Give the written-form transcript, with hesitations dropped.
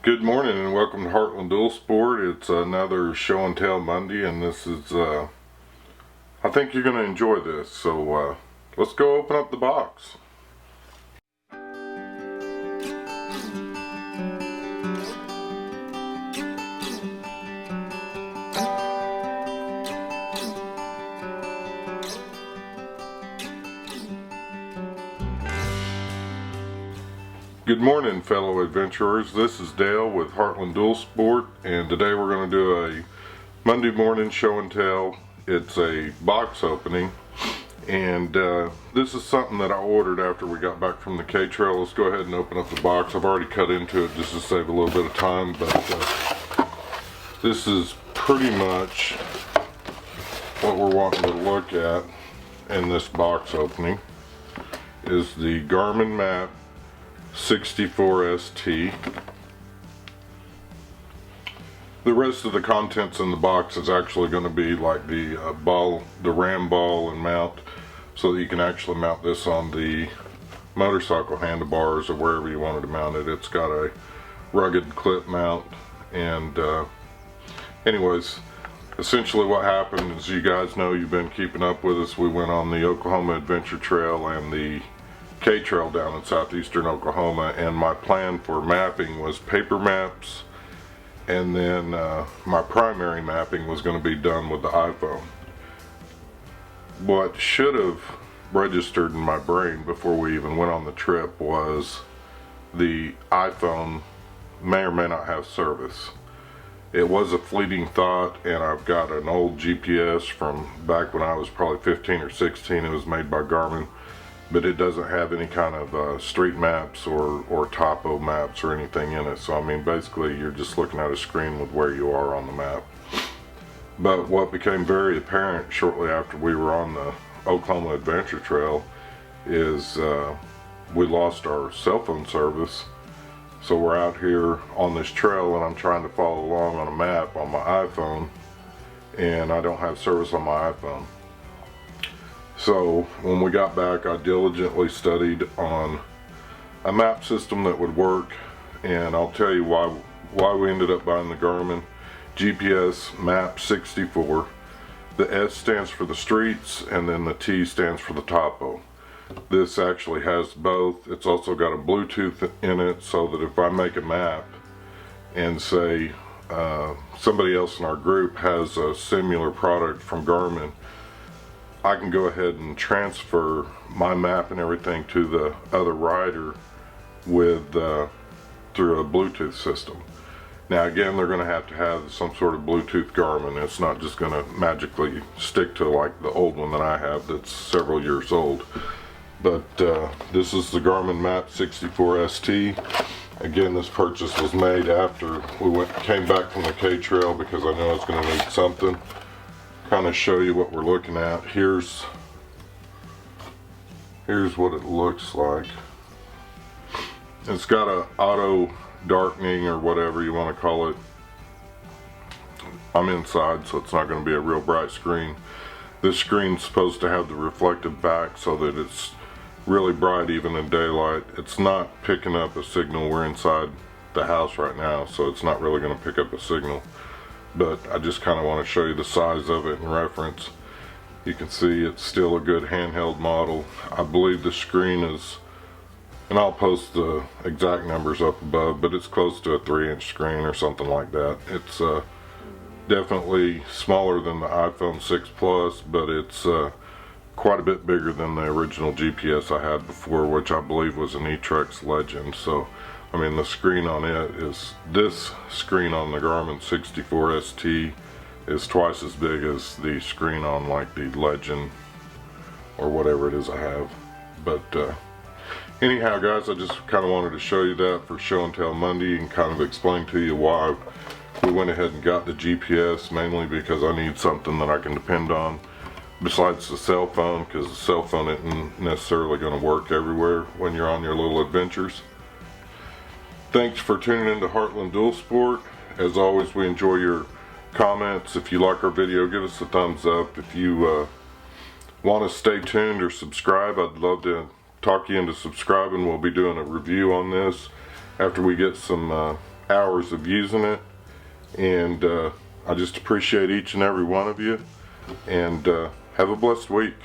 Good morning and welcome to Heartland Dual Sport. It's another show and tell Monday, and this is, I think you're going to enjoy this, so let's go open up the box. Good morning, fellow adventurers. This is Dale with Heartland Dual Sport, and today we're going to do a Monday morning show and tell. It's a box opening, and this is something that I ordered after we got back from the K-Trail. Let's go ahead and open up the box. I've already cut into it just to save a little bit of time, but this is pretty much what we're wanting to look at in this box opening. Is the Garmin Map 64ST. The rest of the contents in the box is actually going to be like the ram ball and mount, so that you can actually mount this on the motorcycle handlebars or wherever you wanted to mount it. It's got a rugged clip mount, and anyways, essentially what happened is, you guys know, you've been keeping up with us, we went on the Oklahoma Adventure Trail and the K-Trail down in southeastern Oklahoma, and my plan for mapping was paper maps, and then my primary mapping was going to be done with the iPhone. What should have registered in my brain before we even went on the trip was the iPhone may or may not have service. It was a fleeting thought, and I've got an old GPS from back when I was probably 15 or 16. It was made by Garmin, but it doesn't have any kind of street maps or topo maps or anything in it. So I mean, basically you're just looking at a screen with where you are on the map. But what became very apparent shortly after we were on the Oklahoma Adventure Trail is we lost our cell phone service. So we're out here on this trail, and I'm trying to follow along on a map on my iPhone, and I don't have service on my iPhone. So when we got back, I diligently studied on a map system that would work, and I'll tell you why we ended up buying the Garmin GPSMAP 64. The S stands for the streets, and then the T stands for the topo. This actually has both. It's also got a Bluetooth in it, so that if I make a map and say somebody else in our group has a similar product from Garmin, I can go ahead and transfer my map and everything to the other rider with through a Bluetooth system. Now again, they're going to have some sort of Bluetooth Garmin. It's not just going to magically stick to like the old one that I have that's several years old. But this is the Garmin Map 64ST. Again, this purchase was made after we came back from the K-Trail, because I know I was going to need something. Kind of show you what we're looking at. Here's what it looks like. It's got a auto darkening or whatever you want to call it. I'm inside, so it's not going to be a real bright screen. This screen's supposed to have the reflective back so that it's really bright even in daylight. It's not picking up a signal. We're inside the house right now, so it's not really going to pick up a signal. But I just kind of want to show you the size of it in reference. You can see it's still a good handheld model. I believe the screen is, and I'll post the exact numbers up above, but it's close to a 3-inch screen or something like that. It's definitely smaller than the iPhone 6 Plus, but it's quite a bit bigger than the original GPS I had before, which I believe was an eTrex Legend. So I mean, the screen on it is, this screen on the Garmin 64ST is twice as big as the screen on like the Legend or whatever it is I have. But anyhow guys, I just kind of wanted to show you that for Show and Tell Monday, and kind of explain to you why we went ahead and got the GPS, mainly because I need something that I can depend on besides the cell phone, because the cell phone isn't necessarily going to work everywhere when you're on your little adventures. Thanks for tuning into Heartland Dual Sport. As always, we enjoy your comments. If you like our video, give us a thumbs up. If you want to stay tuned or subscribe, I'd love to talk you into subscribing. We'll be doing a review on this after we get some hours of using it, and I just appreciate each and every one of you, and have a blessed week.